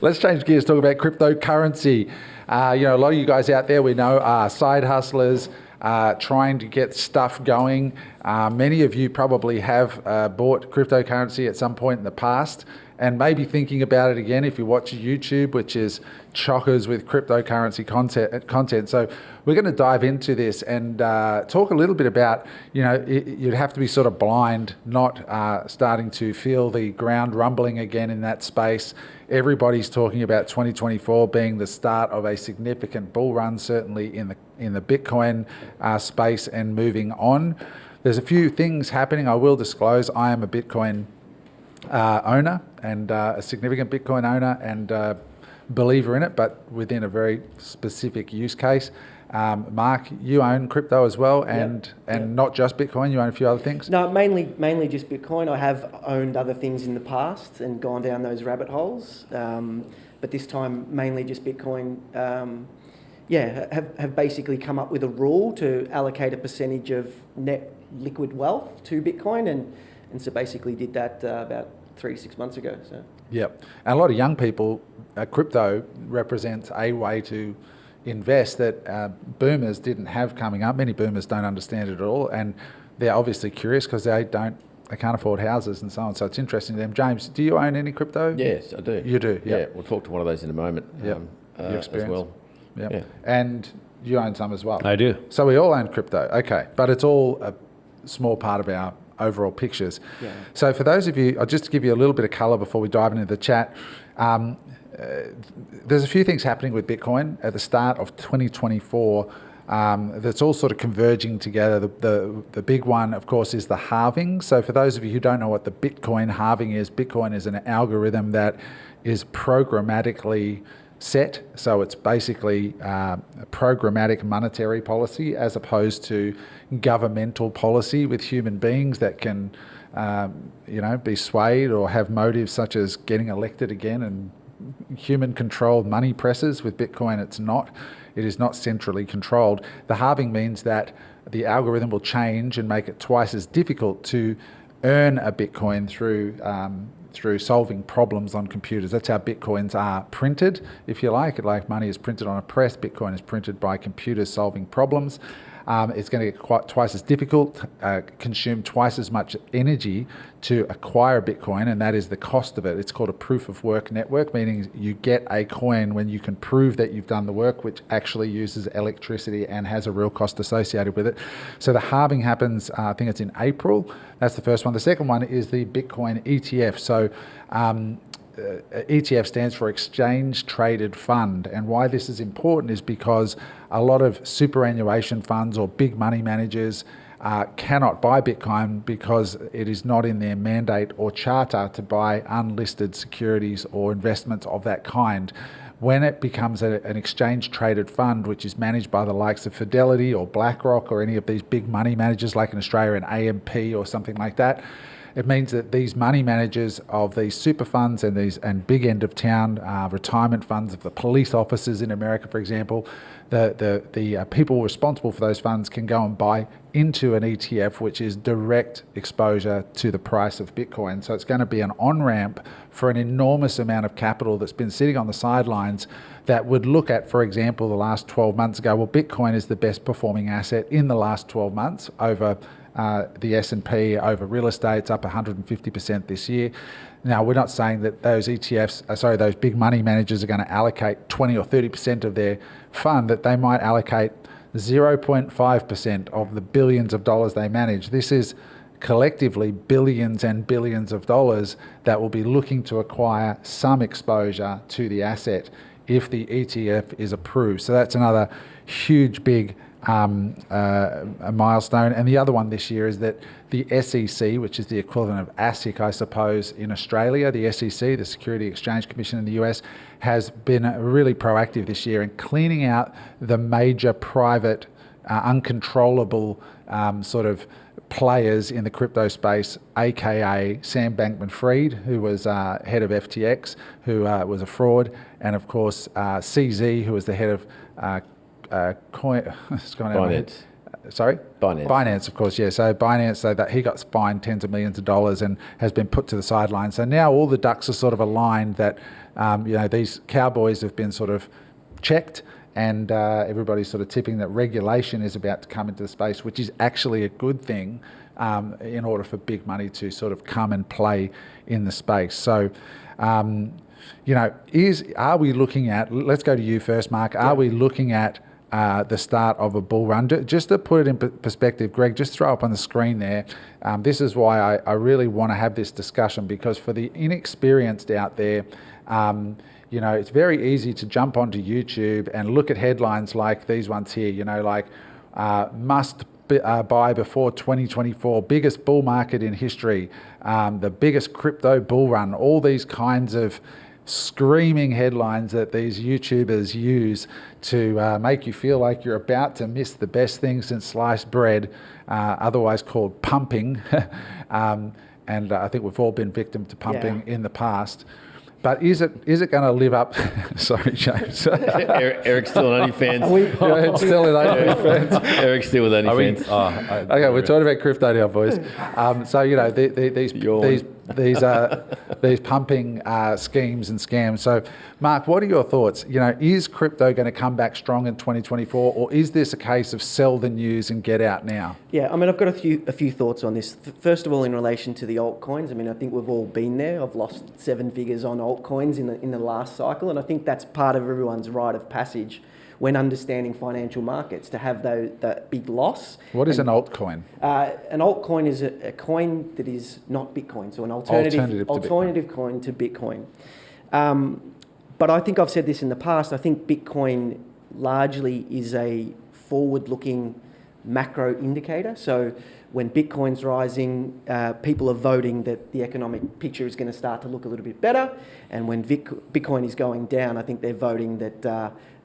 Let's change gears, talk about cryptocurrency. A lot of you guys out there we know are side hustlers, trying to get stuff going. Many of you probably have bought cryptocurrency at some point in the past and maybe thinking about it again if you watch YouTube, which is chockers with cryptocurrency content. So we're going to dive into this and talk a little bit about, you'd have to be sort of blind, not starting to feel the ground rumbling again in that space. Everybody's talking about 2024 being the start of a significant bull run, certainly in the Bitcoin space and moving on. There's a few things happening. I will disclose I am a Bitcoin owner and a significant Bitcoin owner and believer in it, but within a very specific use case. Mark, you own crypto as well, and not just Bitcoin. You own a few other things. No, mainly just Bitcoin. I have owned other things in the past and gone down those rabbit holes, but this time mainly just Bitcoin. Have basically come up with a rule to allocate a percentage of net liquid wealth to Bitcoin, and so basically did that about 3 to 6 months ago. So. Yep, and a lot of young people, crypto represents a way to invest that boomers didn't have coming up. Many boomers don't understand it at all, and they're obviously curious because they can't afford houses and so on. So it's interesting to them. James, do you own any crypto? Yes, I do. You do? Yep. Yeah, we'll talk to one of those in a moment. Yep. Your as experience. well. Yep. Yeah. And you own some as well? I do. So we all own crypto, okay, but it's all a small part of our overall pictures. Yeah. So for those of you, I'll just give you a little bit of color before we dive into the chat. There's a few things happening with Bitcoin at the start of 2024 that's all sort of converging together. The big one, of course, is the halving. So for those of you who don't know what the Bitcoin halving is an algorithm that is programmatically set. So it's basically a programmatic monetary policy as opposed to governmental policy with human beings that can be swayed or have motives such as getting elected again and human-controlled money presses. With Bitcoin, it's not. It is not centrally controlled. The halving means that the algorithm will change and make it twice as difficult to earn a Bitcoin through solving problems on computers. That's how Bitcoins are printed, if you like. Like money is printed on a press, Bitcoin is printed by computers solving problems. It's going to get twice as difficult, consume twice as much energy to acquire a Bitcoin, and that is the cost of it. It's called a proof of work network, meaning you get a coin when you can prove that you've done the work, which actually uses electricity and has a real cost associated with it. So the halving happens, I think it's in April. That's the first one. The second one is the Bitcoin ETF. So ETF stands for Exchange Traded Fund, and why this is important is because a lot of superannuation funds or big money managers cannot buy Bitcoin because it is not in their mandate or charter to buy unlisted securities or investments of that kind. When it becomes an exchange traded fund, which is managed by the likes of Fidelity or BlackRock or any of these big money managers like in Australia, an AMP or something like that, it means that these money managers of these super funds and big end of town retirement funds of the police officers in America, for example, the people responsible for those funds can go and buy into an ETF, which is direct exposure to the price of Bitcoin. So it's going to be an on-ramp for an enormous amount of capital that's been sitting on the sidelines that would look at, for example, the last 12 months ago, well, Bitcoin is the best performing asset in the last 12 months over the S&P, over real estate. It's up 150% this year. Now, we're not saying that those those big money managers are going to allocate 20 or 30% of their fund, that they might allocate 0.5% of the billions of dollars they manage. This is collectively billions and billions of dollars that will be looking to acquire some exposure to the asset if the ETF is approved. So that's another huge, big a milestone. And the other one this year is that the SEC, which is the equivalent of ASIC, I suppose, in Australia, the SEC, the Security Exchange Commission in the US, has been really proactive this year in cleaning out the major private, uncontrollable sort of players in the crypto space, aka Sam Bankman-Fried, who was head of FTX, who was a fraud, and of course CZ, who was the head of Binance. Sorry? Binance. Binance, of course, yeah. So Binance, so that he got fined tens of millions of dollars and has been put to the sideline. So now all the ducks are sort of aligned that, these cowboys have been sort of checked, and everybody's sort of tipping that regulation is about to come into the space, which is actually a good thing in order for big money to sort of come and play in the space. So, are we looking at, let's go to you first, Mark, are we looking at the start of a bull run? Just to put it in perspective, Greg, just throw up on the screen there. This is why I really want to have this discussion, because for the inexperienced out there, it's very easy to jump onto YouTube and look at headlines like these ones here, must buy before 2024, biggest bull market in history, the biggest crypto bull run, all these kinds of screaming headlines that these YouTubers use to make you feel like you're about to miss the best thing since sliced bread, otherwise called pumping. And I think we've all been victim to pumping in the past. But is it going to live up? Sorry, James. Eric's still on OnlyFans. It's still in OnlyFans. Eric's still with OnlyFans. Okay, we're talking about crypto now, boys. These pumping schemes and scams. So, Mark, what are your thoughts? Is crypto going to come back strong in 2024, or is this a case of sell the news and get out now? Yeah, I've got a few thoughts on this. First of all, in relation to the altcoins, I think we've all been there. I've lost 7 figures on altcoins in the last cycle, and I think that's part of everyone's rite of passage when understanding financial markets, to have that big loss. What is an altcoin? An altcoin is a coin that is not Bitcoin, so an alternative coin to Bitcoin. But I think I've said this in the past, I think Bitcoin largely is a forward-looking macro indicator. So when Bitcoin's rising, people are voting that the economic picture is going to start to look a little bit better. And when Bitcoin is going down, I think they're voting that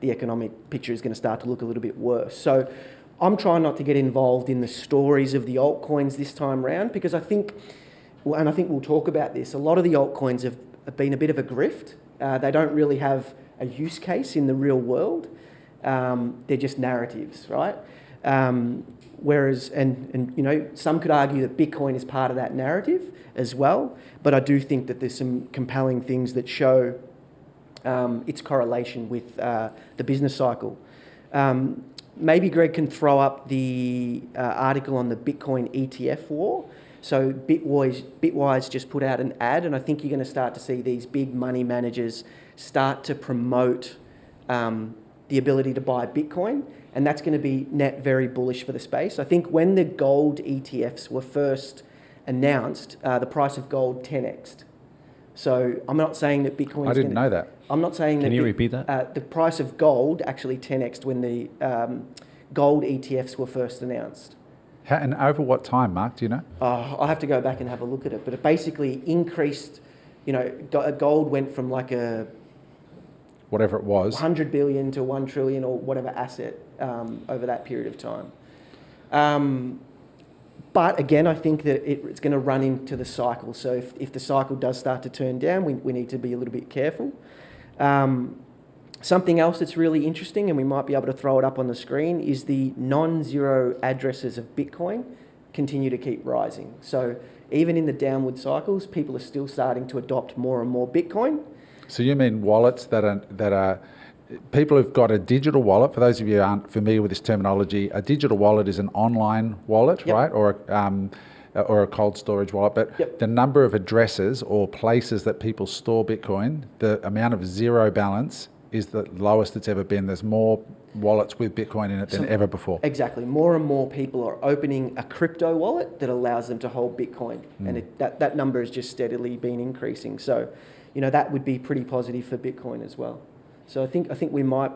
the economic picture is going to start to look a little bit worse. So I'm trying not to get involved in the stories of the altcoins this time round, because I think we'll talk about this, a lot of the altcoins have been a bit of a grift. They don't really have a use case in the real world. They're just narratives, right? Whereas, and some could argue that Bitcoin is part of that narrative as well, but I do think that there's some compelling things that show its correlation with the business cycle. Maybe Greg can throw up the article on the Bitcoin ETF war. So Bitwise just put out an ad, and I think you're going to start to see these big money managers start to promote the ability to buy Bitcoin, and that's going to be net very bullish for the space. I think when the gold ETFs were first announced, the price of gold 10x'd. So I'm not saying that Bitcoin. I didn't know that. I'm not saying that. Can you repeat that? The price of gold actually 10x'd when the gold ETFs were first announced. And over what time, Mark? Do you know? I'll have to go back and have a look at it. But it basically increased. Gold went from like a whatever it was, 100 billion to 1 trillion or whatever asset over that period of time. But again, I think that it's going to run into the cycle. So if the cycle does start to turn down, we need to be a little bit careful. Something else that's really interesting, and we might be able to throw it up on the screen, is the non-zero addresses of Bitcoin continue to keep rising. So even in the downward cycles, people are still starting to adopt more and more Bitcoin. So you mean wallets that are people who've got a digital wallet? For those of you who aren't familiar with this terminology, a digital wallet is an online wallet, right? Or a cold storage wallet. But the number of addresses or places that people store Bitcoin, the amount of zero balance is the lowest it's ever been. There's more wallets with Bitcoin in it than ever before. Exactly. More and more people are opening a crypto wallet that allows them to hold Bitcoin. And that number has just steadily been increasing. So, that would be pretty positive for Bitcoin as well. So I think we might,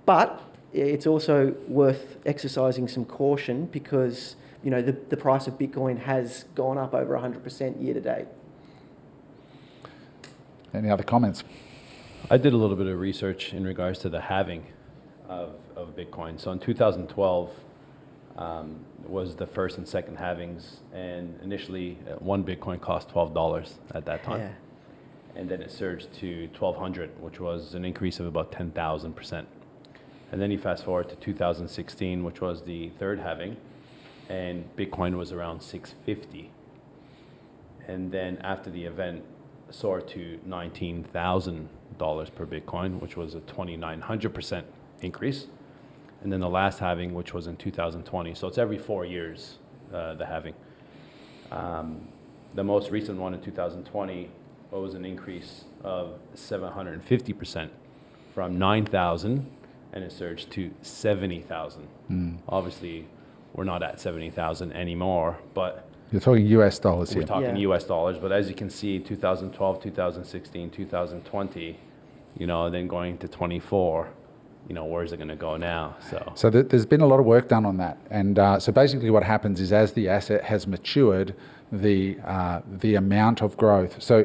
but it's also worth exercising some caution, because, the price of Bitcoin has gone up over 100% year to date. Any other comments? I did a little bit of research in regards to the halving of Bitcoin. So in 2012 was the first and second halvings, and initially one Bitcoin cost $12 at that time. Yeah. And then it surged to 1,200, which was an increase of about 10,000%. And then you fast forward to 2016, which was the third halving, and Bitcoin was around 650. And then after the event, soared to $19,000 per Bitcoin, which was a 2,900% increase. And then the last halving, which was in 2020. So it's every 4 years, the halving. The most recent one in 2020 was an increase of 750% from 9,000, and it surged to 70,000. Obviously, we're not at 70,000 anymore, but you're talking US dollars here. we're talking US dollars. But as you can see, 2012, 2016, 2020, then going to 24, where's it going to go now? So there's been a lot of work done on that. And so basically what happens is as the asset has matured, the amount of growth. So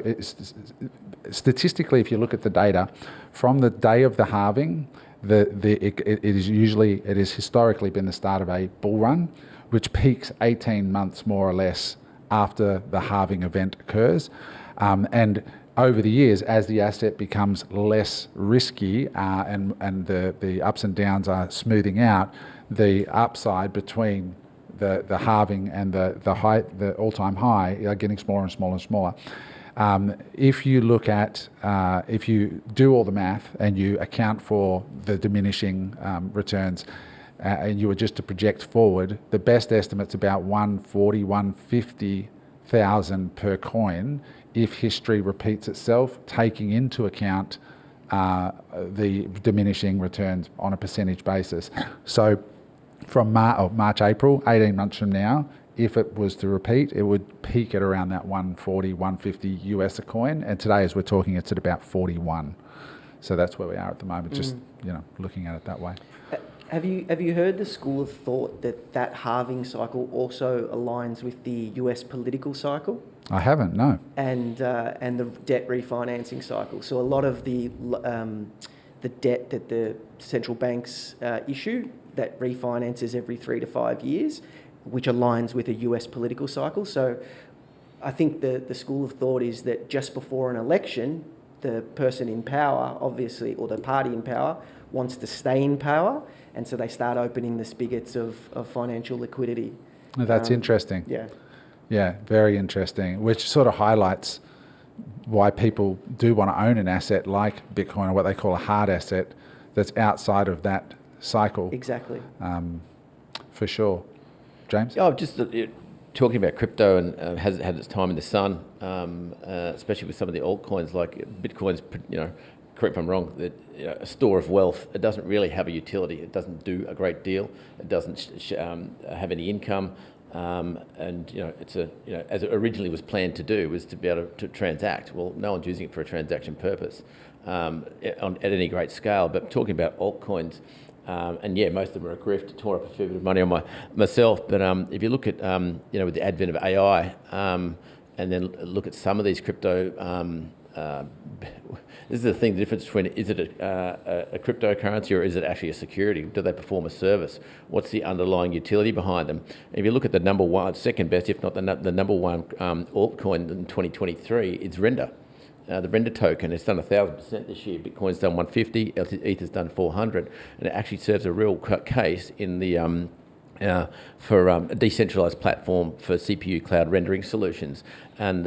statistically, if you look at the data, from the day of the halving, it is historically been the start of a bull run, which peaks 18 months more or less after the halving event occurs. And over the years, as the asset becomes less risky and the ups and downs are smoothing out, the upside between the halving and the all-time high are getting smaller and smaller and smaller. If you look at, if you do all the math and you account for the diminishing returns, and you were just to project forward, the best estimate's about 140, 150,000 per coin if history repeats itself, taking into account the diminishing returns on a percentage basis. So from March, April, 18 months from now, if it was to repeat, it would peak at around that 140, 150 US a coin. And today, as we're talking, it's at about 41. So that's where we are at the moment, just looking at it that way. Have you heard the school of thought that halving cycle also aligns with the US political cycle? I haven't, no. And the debt refinancing cycle. So a lot of the debt that the central banks issue that refinances every 3 to 5 years, which aligns with a US political cycle. So I think the school of thought is that just before an election, the person in power, obviously, or the party in power, wants to stay in power, and so they start opening the spigots of financial liquidity. That's interesting. Yeah. Yeah, very interesting, which sort of highlights why people do want to own an asset like Bitcoin, or what they call a hard asset, that's outside of that cycle. Exactly. For sure. James? Oh, just talking about crypto and has had its time in the sun, especially with some of the altcoins like Bitcoin's, correct if I'm wrong, that a store of wealth. It doesn't really have a utility. It doesn't do a great deal. It doesn't have any income. And it's as it originally was planned to do, was to be able to transact. Well, no one's using it for a transaction purpose at any great scale. But talking about altcoins, and most of them are a grift. Tore up a fair bit of money on myself. But if you look at with the advent of AI, and then look at some of these crypto. This is the thing, the difference between, is it a cryptocurrency or is it actually a security? Do they perform a service? What's the underlying utility behind them? And if you look at the second best, if not the number one altcoin in 2023, it's Render. The Render token, it's done 1,000% this year. Bitcoin's done 150, Ether's done 400, and it actually serves a real case in the for a decentralized platform for CPU cloud rendering solutions. And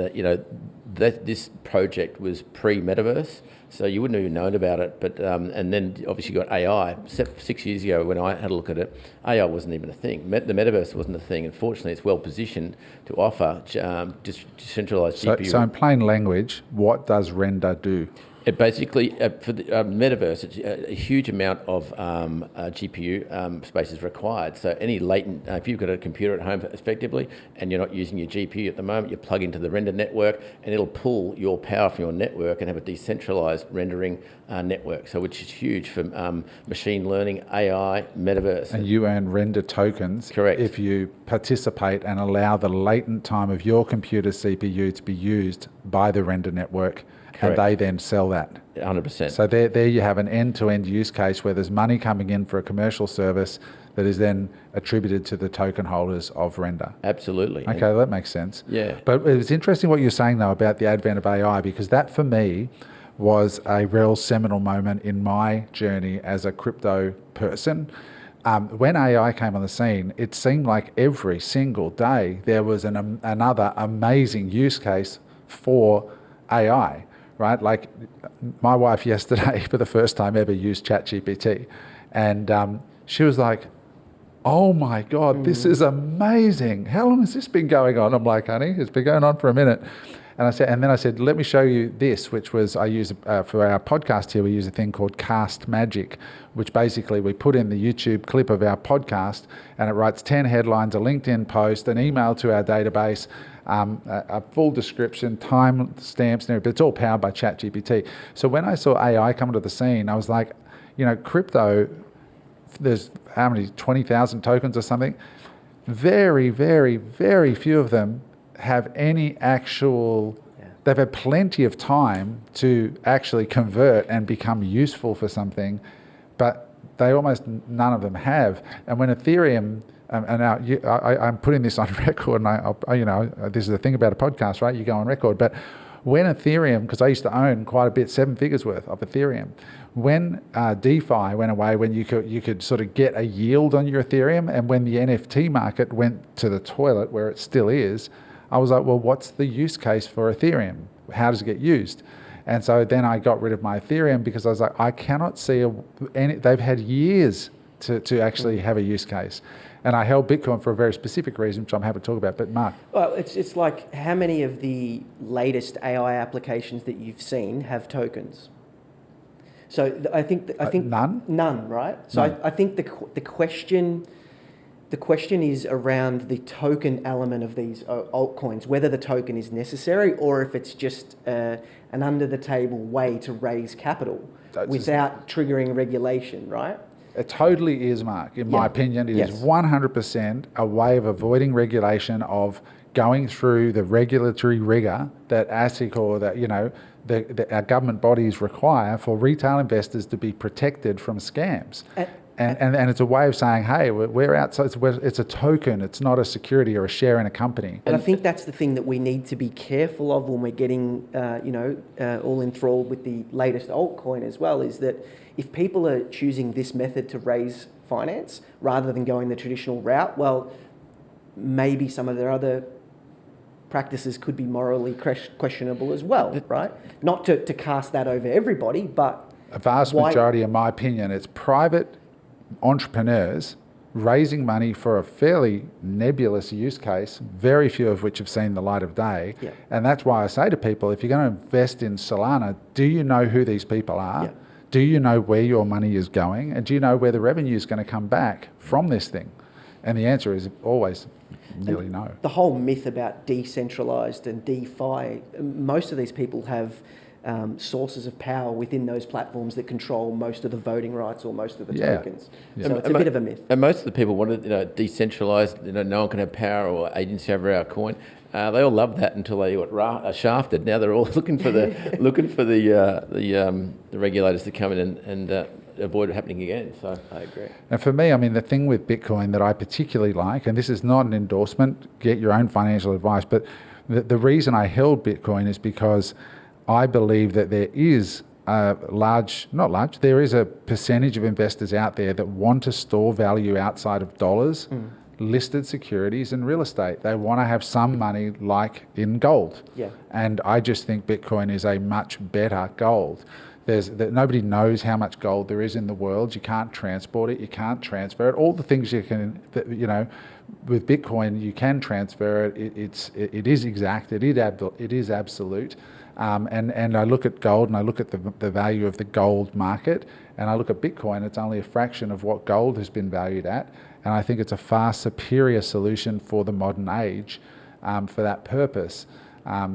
this project was pre-metaverse, so you wouldn't have even known about it. But and then obviously you got AI. 6 years ago when I had a look at it, AI wasn't even a thing. The metaverse wasn't a thing. Unfortunately, it's well positioned to offer decentralized GPU. So in plain language, what does Render do? It basically, for the metaverse, it's a huge amount of GPU space is required. So any latent, if you've got a computer at home effectively and you're not using your GPU at the moment, you plug into the Render network and it'll pull your power from your network and have a decentralized rendering network. So which is huge for machine learning, AI, metaverse. And you earn Render tokens. Correct. If you participate and allow the latent time of your computer CPU to be used by the Render network. Correct. And they then sell that. 100%. So there you have an end-to-end use case where there's money coming in for a commercial service that is then attributed to the token holders of Render. Absolutely. Okay, that makes sense. Yeah. But it's interesting what you're saying, though, about the advent of AI, because that, for me, was a real seminal moment in my journey as a crypto person. when AI came on the scene, it seemed like every single day there was another amazing use case for AI, right? Like my wife yesterday, for the first time ever, used ChatGPT, and she was like, "Oh my God, this is amazing! How long has this been going on?" I'm like, "Honey, it's been going on for a minute." And then I said, "Let me show you this," which was I use for our podcast here. We use a thing called Cast Magic, which basically we put in the YouTube clip of our podcast, and it writes 10 headlines, a LinkedIn post, an email to our database, a full description, time stamps, and everything. But it's all powered by ChatGPT. So when I saw AI come to the scene, I was like, crypto. There's how many, 20,000 tokens or something? Very, very, very few of them have any actual, they've had plenty of time to actually convert and become useful for something, but none of them have. And when Ethereum, and now I'm putting this on record, and this is the thing about a podcast, right? You go on record, but when Ethereum, because I used to own quite a bit, 7 figures worth of Ethereum, when DeFi went away, when you could sort of get a yield on your Ethereum, and when the NFT market went to the toilet, where it still is, I was like, well, what's the use case for Ethereum? How does it get used? And so then I got rid of my Ethereum because I was like, I cannot see they've had years to actually have a use case. And I held Bitcoin for a very specific reason, which I'm happy to talk about. But Mark. Well, it's like, how many of the latest AI applications that you've seen have tokens? So I think none, right? So None. I think the question is around the token element of these altcoins, whether the token is necessary or if it's just an under the table way to raise capital without triggering regulation, right? It totally is, Mark. In my opinion, it is 100% a way of avoiding regulation, of going through the regulatory rigor that ASIC or that our government bodies require for retail investors to be protected from scams. And it's a way of saying, hey, we're outside. It's a token. It's not a security or a share in a company. And I think that's the thing that we need to be careful of when we're getting, all enthralled with the latest altcoin as well, is that if people are choosing this method to raise finance rather than going the traditional route, well, maybe some of their other practices could be morally questionable as well, right? Not to cast that over everybody, but a vast majority, in my opinion, it's private entrepreneurs raising money for a fairly nebulous use case, very few of which have seen the light of day. Yeah. And that's why I say to people, if you're going to invest in Solana, do you know who these people are? Yeah. Do you know where your money is going? And do you know where the revenue is going to come back from this thing? And the answer is always nearly no. The whole myth about decentralized and DeFi, most of these people have sources of power within those platforms that control most of the voting rights or most of the tokens. Yeah. So it's a bit of a myth. And most of the people want it, decentralized. No one can have power or agency over our coin. They all loved that until they got shafted. Now they're all looking for the regulators to come in and avoid it happening again. So I agree. And for me, I mean, the thing with Bitcoin that I particularly like, and this is not an endorsement, get your own financial advice, but the reason I held Bitcoin is because I believe that there is there is a percentage of investors out there that want to store value outside of dollars, listed securities and real estate. They want to have some money like in gold. Yeah. And I just think Bitcoin is a much better gold. Nobody knows how much gold there is in the world. You can't transport it. You can't transfer it. All the things you can, with Bitcoin, you can transfer it. It is exact. It is absolute. And I look at gold and I look at the value of the gold market, and I look at Bitcoin. It's only a fraction of what gold has been valued at, and I think it's a far superior solution for the modern age for that purpose.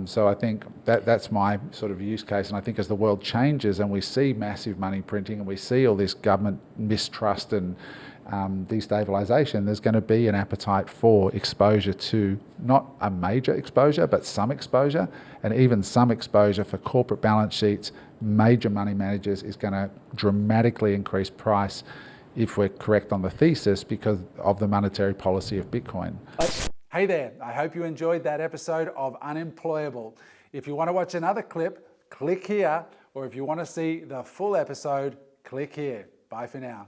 So I think that's my sort of use case, and I think as the world changes and we see massive money printing and we see all this government mistrust and destabilization, there's going to be an appetite for exposure to not a major exposure, but some exposure, and even some exposure for corporate balance sheets, major money managers is going to dramatically increase price if we're correct on the thesis because of the monetary policy of Bitcoin. Hey there, I hope you enjoyed that episode of Unemployable. If you want to watch another clip, click here, or if you want to see the full episode, click here. Bye for now.